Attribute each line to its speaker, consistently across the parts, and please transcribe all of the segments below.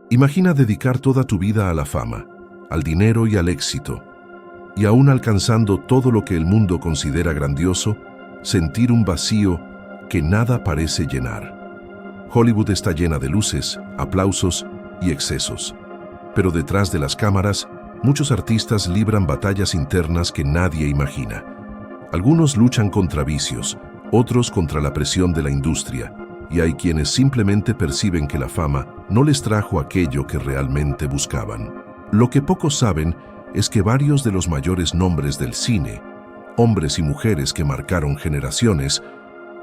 Speaker 1: Imagina dedicar toda tu vida a la fama, al dinero y al éxito, y aún alcanzando todo lo que el mundo considera grandioso, sentir un vacío que nada parece llenar. Hollywood está llena de luces, aplausos y excesos, pero detrás de las cámaras, muchos artistas libran batallas internas que nadie imagina. Algunos luchan contra vicios, otros contra la presión de la industria, y hay quienes simplemente perciben que la fama no les trajo aquello que realmente buscaban. Lo que pocos saben es que varios de los mayores nombres del cine, hombres y mujeres que marcaron generaciones,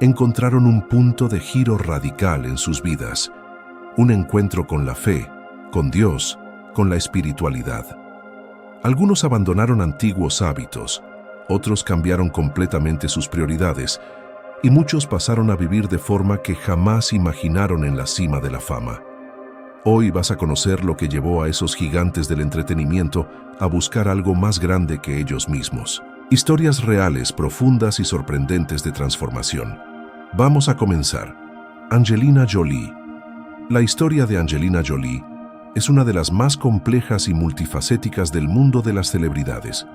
Speaker 1: encontraron un punto de giro radical en sus vidas, un encuentro con la fe, con Dios, con la espiritualidad. Algunos abandonaron antiguos hábitos, otros cambiaron completamente sus prioridades, y muchos pasaron a vivir de forma que jamás imaginaron en la cima de la fama. Hoy vas a conocer lo que llevó a esos gigantes del entretenimiento a buscar algo más grande que ellos mismos. Historias reales, profundas y sorprendentes de transformación. Vamos a comenzar. Angelina Jolie. La historia de Angelina Jolie es una de las más complejas y multifacéticas del mundo de las celebridades.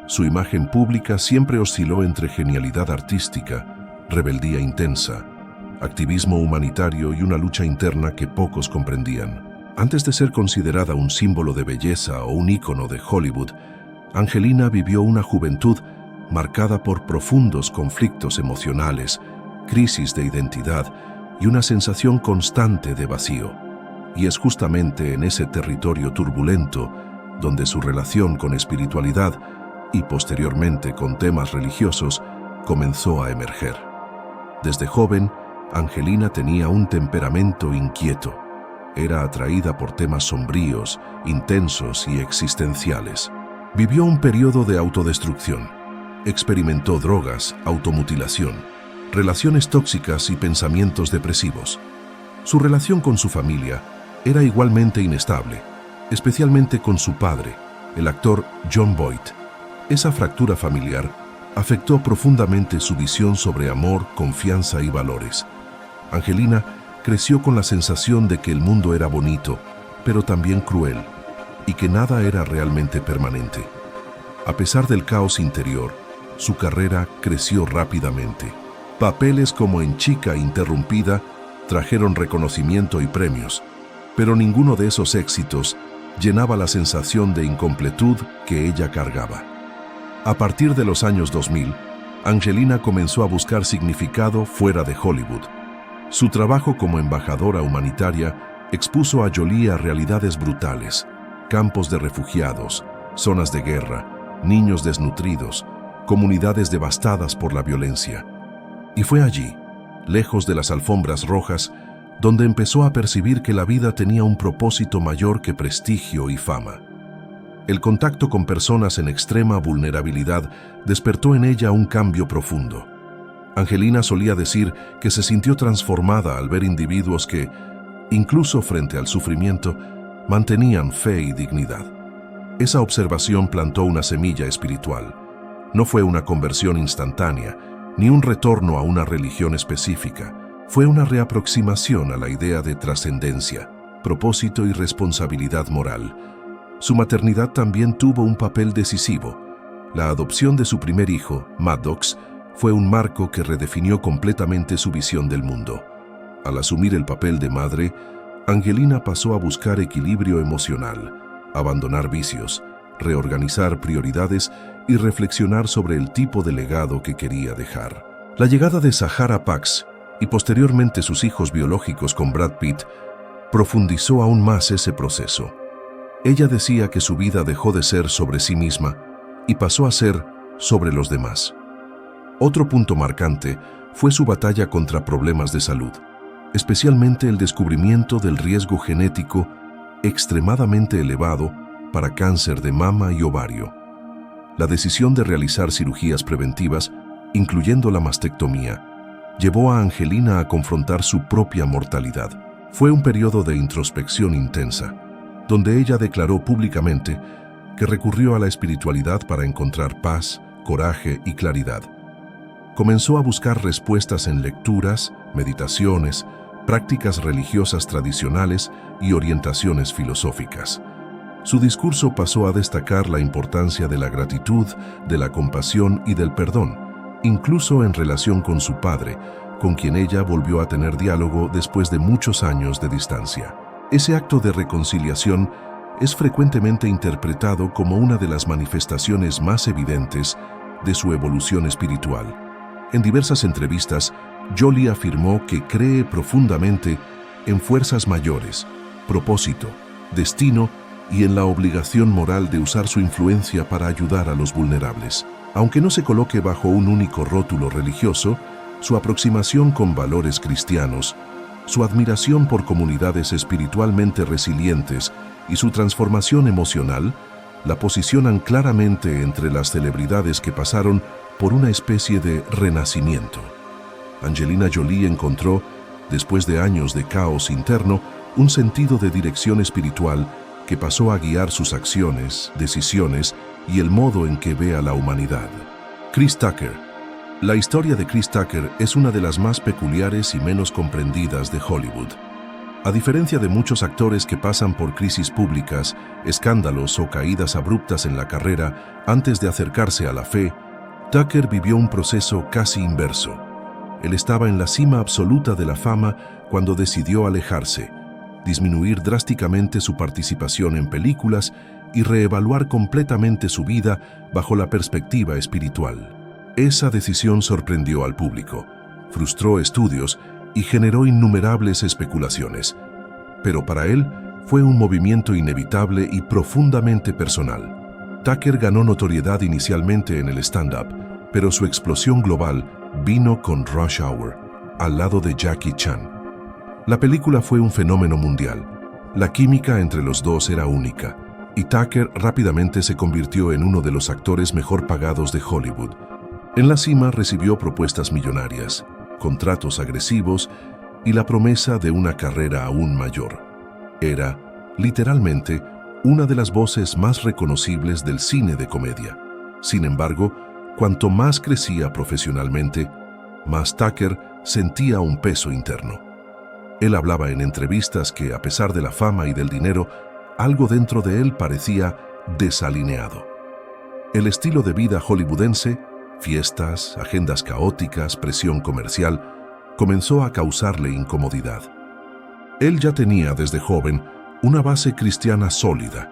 Speaker 1: Su imagen pública siempre osciló entre genialidad artística, rebeldía intensa, activismo humanitario y una lucha interna que pocos comprendían. Antes de ser considerada un símbolo de belleza o un ícono de Hollywood, Angelina vivió una juventud marcada por profundos conflictos emocionales, crisis de identidad y una sensación constante de vacío. Y es justamente en ese territorio turbulento donde su relación con espiritualidad y posteriormente con temas religiosos comenzó a emerger. Desde joven, Angelina tenía un temperamento inquieto. Era atraída por temas sombríos, intensos y existenciales. Vivió un periodo de autodestrucción. Experimentó drogas, automutilación, relaciones tóxicas y pensamientos depresivos. Su relación con su familia era igualmente inestable, especialmente con su padre, el actor Jon Voight. Esa fractura familiar afectó profundamente su visión sobre amor, confianza y valores. Angelina creció con la sensación de que el mundo era bonito, pero también cruel, y que nada era realmente permanente. A pesar del caos interior, su carrera creció rápidamente. Papeles como en Chica Interrumpida trajeron reconocimiento y premios, pero ninguno de esos éxitos llenaba la sensación de incompletud que ella cargaba. A partir de los años 2000, Angelina comenzó a buscar significado fuera de Hollywood. Su trabajo como embajadora humanitaria expuso a Jolie a realidades brutales, campos de refugiados, zonas de guerra, niños desnutridos, comunidades devastadas por la violencia. Y fue allí, lejos de las alfombras rojas, donde empezó a percibir que la vida tenía un propósito mayor que prestigio y fama. El contacto con personas en extrema vulnerabilidad despertó en ella un cambio profundo. Angelina solía decir que se sintió transformada al ver individuos que, incluso frente al sufrimiento, mantenían fe y dignidad. Esa observación plantó una semilla espiritual. No fue una conversión instantánea, ni un retorno a una religión específica. Fue una reaproximación a la idea de trascendencia, propósito y responsabilidad moral. Su maternidad también tuvo un papel decisivo. La adopción de su primer hijo, Maddox, fue un marco que redefinió completamente su visión del mundo. Al asumir el papel de madre, Angelina pasó a buscar equilibrio emocional, abandonar vicios, reorganizar prioridades y reflexionar sobre el tipo de legado que quería dejar. La llegada de Sahara Pax y posteriormente sus hijos biológicos con Brad Pitt profundizó aún más ese proceso. Ella decía que su vida dejó de ser sobre sí misma y pasó a ser sobre los demás. Otro punto marcante fue su batalla contra problemas de salud, especialmente el descubrimiento del riesgo genético extremadamente elevado para cáncer de mama y ovario. La decisión de realizar cirugías preventivas, incluyendo la mastectomía, llevó a Angelina a confrontar su propia mortalidad. Fue un periodo de introspección intensa, donde ella declaró públicamente que recurrió a la espiritualidad para encontrar paz, coraje y claridad. Comenzó a buscar respuestas en lecturas, meditaciones, prácticas religiosas tradicionales y orientaciones filosóficas. Su discurso pasó a destacar la importancia de la gratitud, de la compasión y del perdón, incluso en relación con su padre, con quien ella volvió a tener diálogo después de muchos años de distancia. Ese acto de reconciliación es frecuentemente interpretado como una de las manifestaciones más evidentes de su evolución espiritual. En diversas entrevistas, Jolie afirmó que cree profundamente en fuerzas mayores, propósito, destino y en la obligación moral de usar su influencia para ayudar a los vulnerables. Aunque no se coloque bajo un único rótulo religioso, su aproximación con valores cristianos, su admiración por comunidades espiritualmente resilientes y su transformación emocional la posicionan claramente entre las celebridades que pasaron por una especie de renacimiento. Angelina Jolie encontró, después de años de caos interno, un sentido de dirección espiritual que pasó a guiar sus acciones, decisiones y el modo en que ve a la humanidad. Chris Tucker. La historia de Chris Tucker es una de las más peculiares y menos comprendidas de Hollywood. A diferencia de muchos actores que pasan por crisis públicas, escándalos o caídas abruptas en la carrera antes de acercarse a la fe, Tucker vivió un proceso casi inverso. Él estaba en la cima absoluta de la fama cuando decidió alejarse, disminuir drásticamente su participación en películas y reevaluar completamente su vida bajo la perspectiva espiritual. Esa decisión sorprendió al público, frustró estudios y generó innumerables especulaciones. Pero para él fue un movimiento inevitable y profundamente personal. Tucker ganó notoriedad inicialmente en el stand-up, pero su explosión global vino con Rush Hour, al lado de Jackie Chan. La película fue un fenómeno mundial. La química entre los dos era única, y Tucker rápidamente se convirtió en uno de los actores mejor pagados de Hollywood. En la cima recibió propuestas millonarias, contratos agresivos y la promesa de una carrera aún mayor. Era, literalmente, una de las voces más reconocibles del cine de comedia. Sin embargo, cuanto más crecía profesionalmente, más Tucker sentía un peso interno. Él hablaba en entrevistas que, a pesar de la fama y del dinero, algo dentro de él parecía desalineado. El estilo de vida hollywoodense, fiestas, agendas caóticas, presión comercial, comenzó a causarle incomodidad. Él ya tenía desde joven una base cristiana sólida,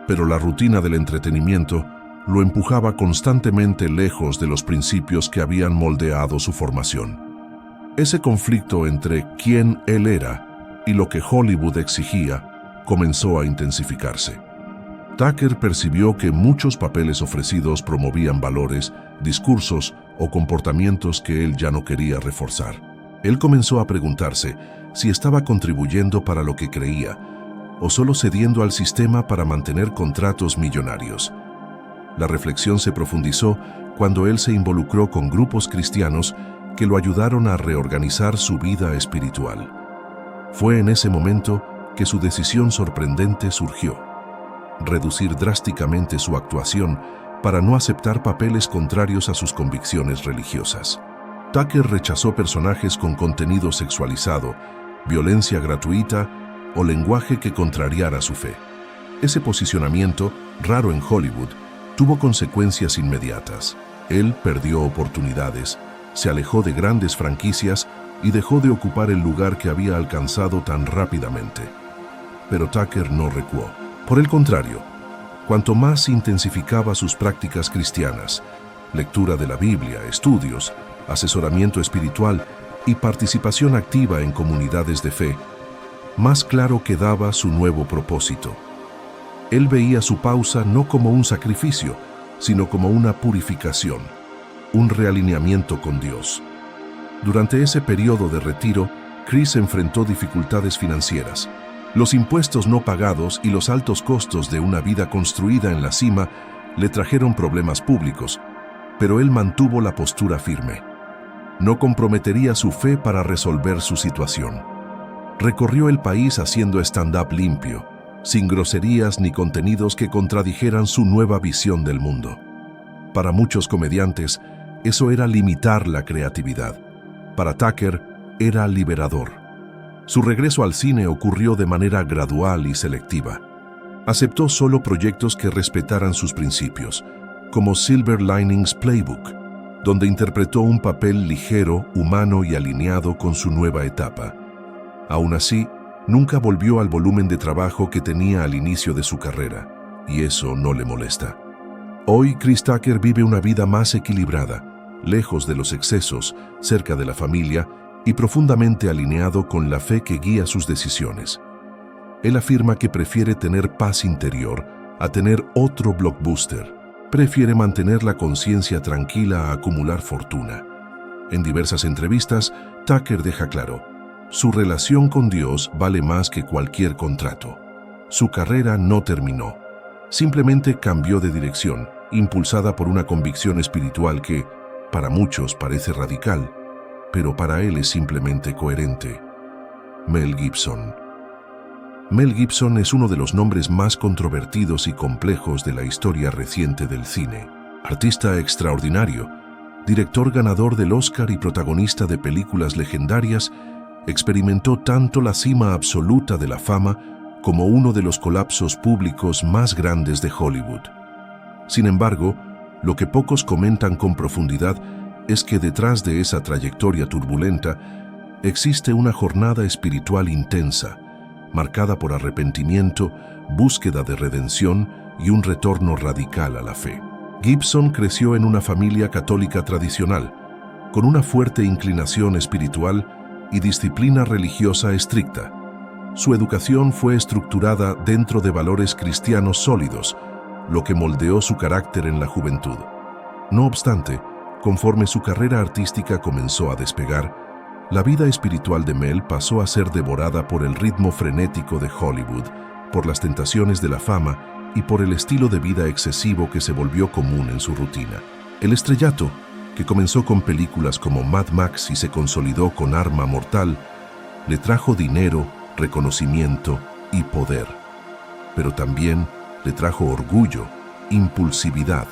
Speaker 1: pero la rutina del entretenimiento lo empujaba constantemente lejos de los principios que habían moldeado su formación. Ese conflicto entre quién él era y lo que Hollywood exigía comenzó a intensificarse. Tucker percibió que muchos papeles ofrecidos promovían valores, discursos o comportamientos que él ya no quería reforzar. Él comenzó a preguntarse si estaba contribuyendo para lo que creía o solo cediendo al sistema para mantener contratos millonarios. La reflexión se profundizó cuando él se involucró con grupos cristianos que lo ayudaron a reorganizar su vida espiritual. Fue en ese momento que su decisión sorprendente surgió: reducir drásticamente su actuación para no aceptar papeles contrarios a sus convicciones religiosas. Tucker rechazó personajes con contenido sexualizado, violencia gratuita o lenguaje que contrariara su fe. Ese posicionamiento, raro en Hollywood, tuvo consecuencias inmediatas. Él perdió oportunidades, se alejó de grandes franquicias y dejó de ocupar el lugar que había alcanzado tan rápidamente. Pero Tucker no recuó. Por el contrario, cuanto más intensificaba sus prácticas cristianas, lectura de la Biblia, estudios, asesoramiento espiritual y participación activa en comunidades de fe, más claro quedaba su nuevo propósito. Él veía su pausa no como un sacrificio, sino como una purificación, un realineamiento con Dios. Durante ese periodo de retiro, Chris enfrentó dificultades financieras. Los impuestos no pagados y los altos costos de una vida construida en la cima le trajeron problemas públicos, pero él mantuvo la postura firme. No comprometería su fe para resolver su situación. Recorrió el país haciendo stand-up limpio, sin groserías ni contenidos que contradijeran su nueva visión del mundo. Para muchos comediantes, eso era limitar la creatividad. Para Tucker, era liberador. Su regreso al cine ocurrió de manera gradual y selectiva. Aceptó solo proyectos que respetaran sus principios, como Silver Linings Playbook, donde interpretó un papel ligero, humano y alineado con su nueva etapa. Aún así, nunca volvió al volumen de trabajo que tenía al inicio de su carrera, y eso no le molesta. Hoy, Chris Tucker vive una vida más equilibrada, lejos de los excesos, cerca de la familia y profundamente alineado con la fe que guía sus decisiones. Él afirma que prefiere tener paz interior a tener otro blockbuster. Prefiere mantener la conciencia tranquila a acumular fortuna. En diversas entrevistas, Tucker deja claro: su relación con Dios vale más que cualquier contrato. Su carrera no terminó. Simplemente cambió de dirección, impulsada por una convicción espiritual que, para muchos, parece radical, pero para él es simplemente coherente. Mel Gibson. Mel Gibson es uno de los nombres más controvertidos y complejos de la historia reciente del cine. Artista extraordinario, director ganador del Oscar y protagonista de películas legendarias, experimentó tanto la cima absoluta de la fama como uno de los colapsos públicos más grandes de Hollywood. Sin embargo, lo que pocos comentan con profundidad es que detrás de esa trayectoria turbulenta existe una jornada espiritual intensa, marcada por arrepentimiento, búsqueda de redención y un retorno radical a la fe. Gibson creció en una familia católica tradicional, con una fuerte inclinación espiritual y disciplina religiosa estricta. Su educación fue estructurada dentro de valores cristianos sólidos, lo que moldeó su carácter en la juventud. No obstante, conforme su carrera artística comenzó a despegar, la vida espiritual de Mel pasó a ser devorada por el ritmo frenético de Hollywood, por las tentaciones de la fama y por el estilo de vida excesivo que se volvió común en su rutina. El estrellato, que comenzó con películas como Mad Max y se consolidó con Arma Mortal, le trajo dinero, reconocimiento y poder. Pero también le trajo orgullo, impulsividad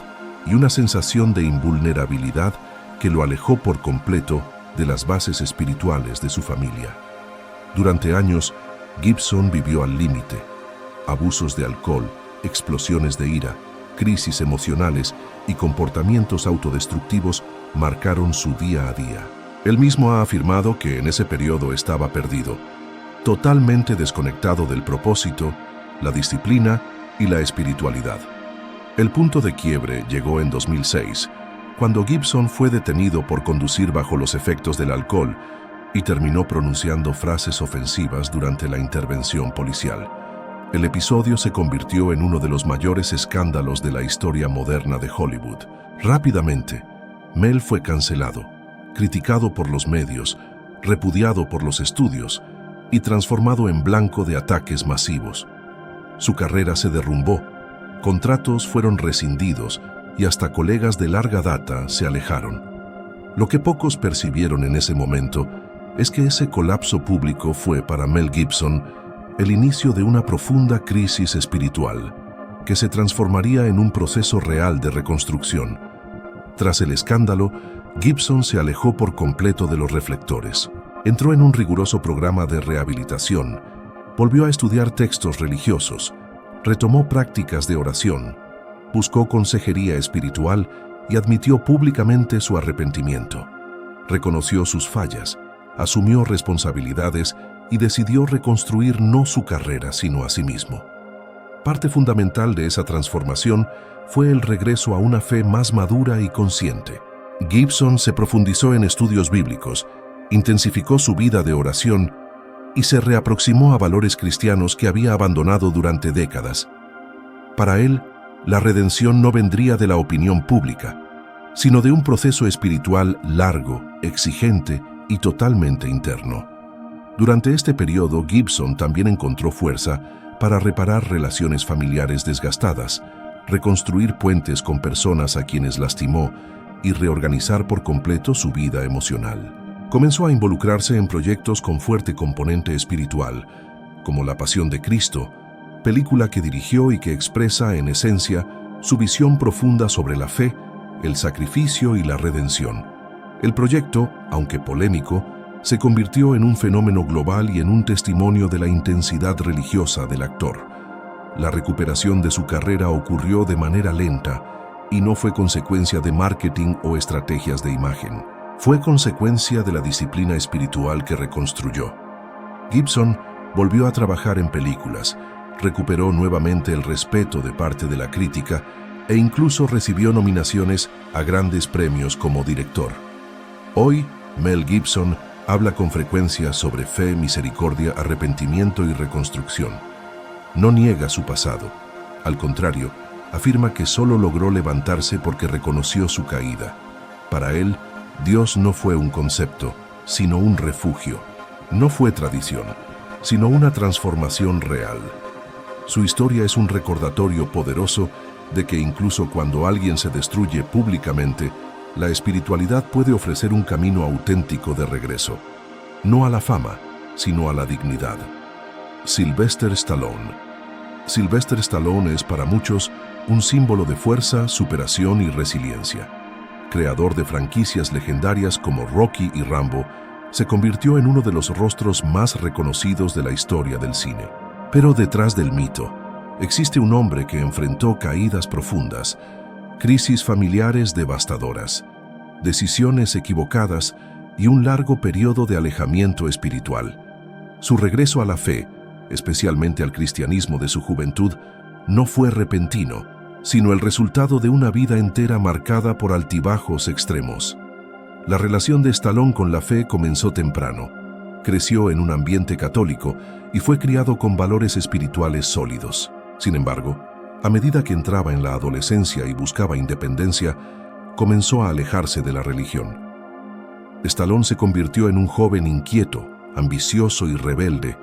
Speaker 1: y una sensación de invulnerabilidad que lo alejó por completo de las bases espirituales de su familia. Durante años, Gibson vivió al límite. Abusos de alcohol, explosiones de ira, crisis emocionales y comportamientos autodestructivos marcaron su día a día. Él mismo ha afirmado que en ese periodo estaba perdido, totalmente desconectado del propósito, la disciplina y la espiritualidad. El punto de quiebre llegó en 2006, cuando Gibson fue detenido por conducir bajo los efectos del alcohol y terminó pronunciando frases ofensivas durante la intervención policial. El episodio se convirtió en uno de los mayores escándalos de la historia moderna de Hollywood. Rápidamente, Mel fue cancelado, criticado por los medios, repudiado por los estudios y transformado en blanco de ataques masivos. Su carrera se derrumbó, contratos fueron rescindidos y hasta colegas de larga data se alejaron. Lo que pocos percibieron en ese momento es que ese colapso público fue para Mel Gibson el inicio de una profunda crisis espiritual que se transformaría en un proceso real de reconstrucción. Tras el escándalo, Gibson se alejó por completo de los reflectores. Entró en un riguroso programa de rehabilitación, volvió a estudiar textos religiosos, retomó prácticas de oración, buscó consejería espiritual y admitió públicamente su arrepentimiento. Reconoció sus fallas, asumió responsabilidades y decidió reconstruir no su carrera, sino a sí mismo. Parte fundamental de esa transformación fue el regreso a una fe más madura y consciente. Gibson se profundizó en estudios bíblicos, intensificó su vida de oración y se reaproximó a valores cristianos que había abandonado durante décadas. Para él, la redención no vendría de la opinión pública, sino de un proceso espiritual largo, exigente y totalmente interno. Durante este periodo, Gibson también encontró fuerza para reparar relaciones familiares desgastadas, reconstruir puentes con personas a quienes lastimó y reorganizar por completo su vida emocional. Comenzó a involucrarse en proyectos con fuerte componente espiritual, como La Pasión de Cristo, película que dirigió y que expresa, en esencia, su visión profunda sobre la fe, el sacrificio y la redención. El proyecto, aunque polémico, se convirtió en un fenómeno global y en un testimonio de la intensidad religiosa del actor. La recuperación de su carrera ocurrió de manera lenta y no fue consecuencia de marketing o estrategias de imagen. Fue consecuencia de la disciplina espiritual que reconstruyó. Gibson volvió a trabajar en películas, recuperó nuevamente el respeto de parte de la crítica e incluso recibió nominaciones a grandes premios como director. Hoy, Mel Gibson habla con frecuencia sobre fe, misericordia, arrepentimiento y reconstrucción. No niega su pasado. Al contrario, afirma que solo logró levantarse porque reconoció su caída. Para él, Dios no fue un concepto, sino un refugio. No fue tradición, sino una transformación real. Su historia es un recordatorio poderoso de que incluso cuando alguien se destruye públicamente, la espiritualidad puede ofrecer un camino auténtico de regreso. No a la fama, sino a la dignidad. Sylvester Stallone. Sylvester Stallone es para muchos un símbolo de fuerza, superación y resiliencia. Creador de franquicias legendarias como Rocky y Rambo, se convirtió en uno de los rostros más reconocidos de la historia del cine. Pero detrás del mito, existe un hombre que enfrentó caídas profundas, crisis familiares devastadoras, decisiones equivocadas y un largo periodo de alejamiento espiritual. Su regreso a la fe, especialmente al cristianismo de su juventud, no fue repentino, sino el resultado de una vida entera marcada por altibajos extremos. La relación de Stallone con la fe comenzó temprano. Creció en un ambiente católico y fue criado con valores espirituales sólidos. Sin embargo, a medida que entraba en la adolescencia y buscaba independencia, comenzó a alejarse de la religión. Stallone se convirtió en un joven inquieto, ambicioso y rebelde,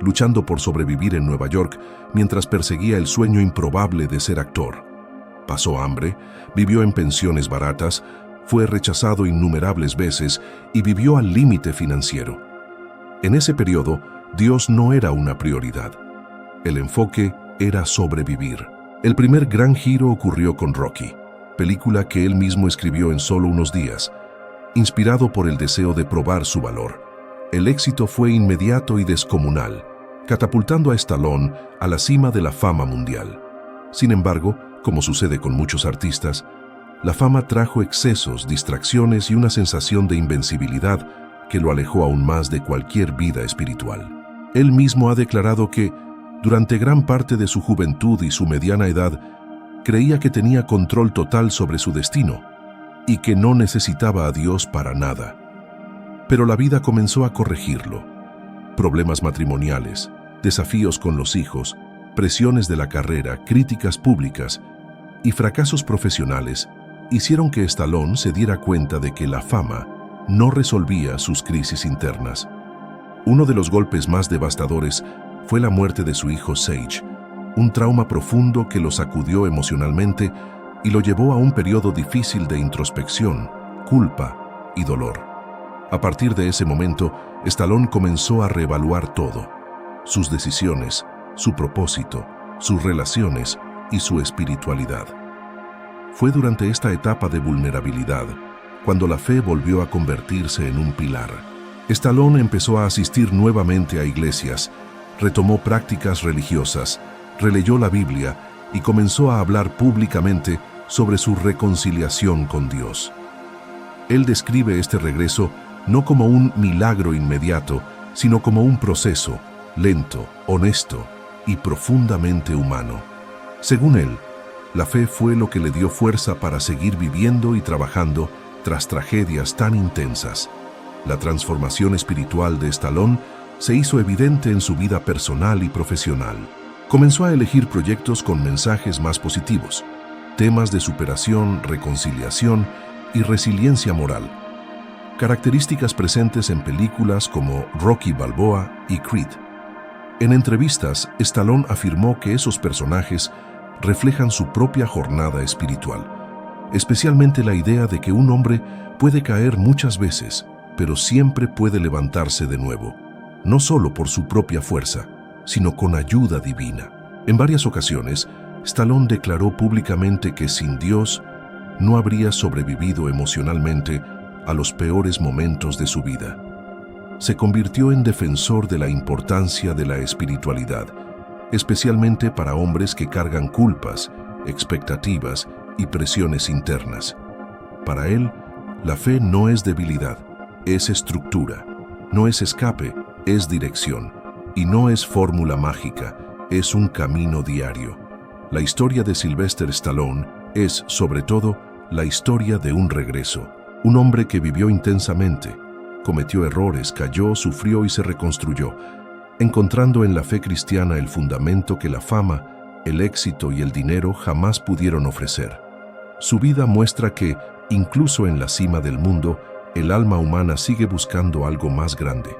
Speaker 1: luchando por sobrevivir en Nueva York mientras perseguía el sueño improbable de ser actor. Pasó hambre, vivió en pensiones baratas, fue rechazado innumerables veces y vivió al límite financiero. En ese periodo, Dios no era una prioridad. El enfoque era sobrevivir. El primer gran giro ocurrió con Rocky, película que él mismo escribió en solo unos días, inspirado por el deseo de probar su valor. El éxito fue inmediato y descomunal, catapultando a Stallone a la cima de la fama mundial. Sin embargo, como sucede con muchos artistas, la fama trajo excesos, distracciones y una sensación de invencibilidad que lo alejó aún más de cualquier vida espiritual. Él mismo ha declarado que, durante gran parte de su juventud y su mediana edad, creía que tenía control total sobre su destino y que no necesitaba a Dios para nada. Pero la vida comenzó a corregirlo. Problemas matrimoniales, desafíos con los hijos, presiones de la carrera, críticas públicas y fracasos profesionales hicieron que Stallone se diera cuenta de que la fama no resolvía sus crisis internas. Uno de los golpes más devastadores fue la muerte de su hijo Sage, un trauma profundo que lo sacudió emocionalmente y lo llevó a un periodo difícil de introspección, culpa y dolor. A partir de ese momento, Stallone comenzó a reevaluar todo: sus decisiones, su propósito, sus relaciones y su espiritualidad. Fue durante esta etapa de vulnerabilidad cuando la fe volvió a convertirse en un pilar. Stallone empezó a asistir nuevamente a iglesias, retomó prácticas religiosas, releyó la Biblia y comenzó a hablar públicamente sobre su reconciliación con Dios. Él describe este regreso no como un milagro inmediato, sino como un proceso lento, honesto y profundamente humano. Según él, la fe fue lo que le dio fuerza para seguir viviendo y trabajando tras tragedias tan intensas. La transformación espiritual de Stallone se hizo evidente en su vida personal y profesional. Comenzó a elegir proyectos con mensajes más positivos, temas de superación, reconciliación y resiliencia moral, características presentes en películas como Rocky Balboa y Creed. En entrevistas, Stallone afirmó que esos personajes reflejan su propia jornada espiritual, especialmente la idea de que un hombre puede caer muchas veces, pero siempre puede levantarse de nuevo, no solo por su propia fuerza, sino con ayuda divina. En varias ocasiones, Stallone declaró públicamente que sin Dios no habría sobrevivido emocionalmente a los peores momentos de su vida. se convirtió en defensor de la importancia de la espiritualidad, especialmente para hombres que cargan culpas, expectativas y presiones internas. Para él, la fe no es debilidad, es estructura, no es escape, es dirección, y no es fórmula mágica, es un camino diario. La historia de Sylvester Stallone es, sobre todo, la historia de un regreso. Un hombre que vivió intensamente, cometió errores, cayó, sufrió y se reconstruyó, encontrando en la fe cristiana el fundamento que la fama, el éxito y el dinero jamás pudieron ofrecer. Su vida muestra que, incluso en la cima del mundo, el alma humana sigue buscando algo más grande.